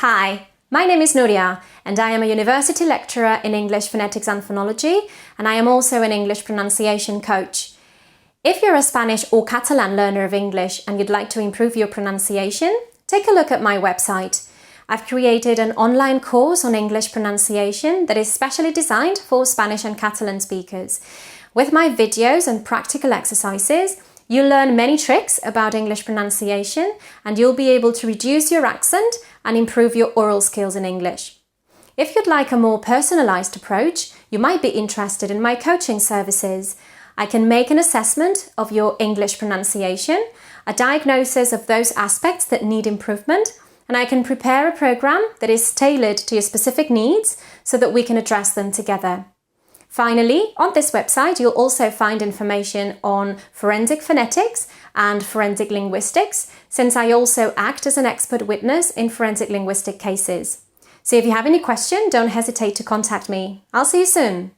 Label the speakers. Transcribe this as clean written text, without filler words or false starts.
Speaker 1: Hi, my name is Núria and I am a university lecturer in English phonetics and phonology, and I am also an English pronunciation coach. If you're a Spanish or Catalan learner of English and you'd like to improve your pronunciation, take a look at my website. I've created an online course on English pronunciation that is specially designed for Spanish and Catalan speakers. With my videos and practical exercises, you'll learn many tricks about English pronunciation and you'll be able to reduce your accent and improve your oral skills in English. If you'd like a more personalized approach, you might be interested in my coaching services. I can make an assessment of your English pronunciation, a diagnosis of those aspects that need improvement, and I can prepare a program that is tailored to your specific needs so that we can address them together. Finally, on this website, you'll also find information on forensic phonetics and forensic linguistics, since I also act as an expert witness in forensic linguistic cases. So if you have any question, don't hesitate to contact me. I'll see you soon.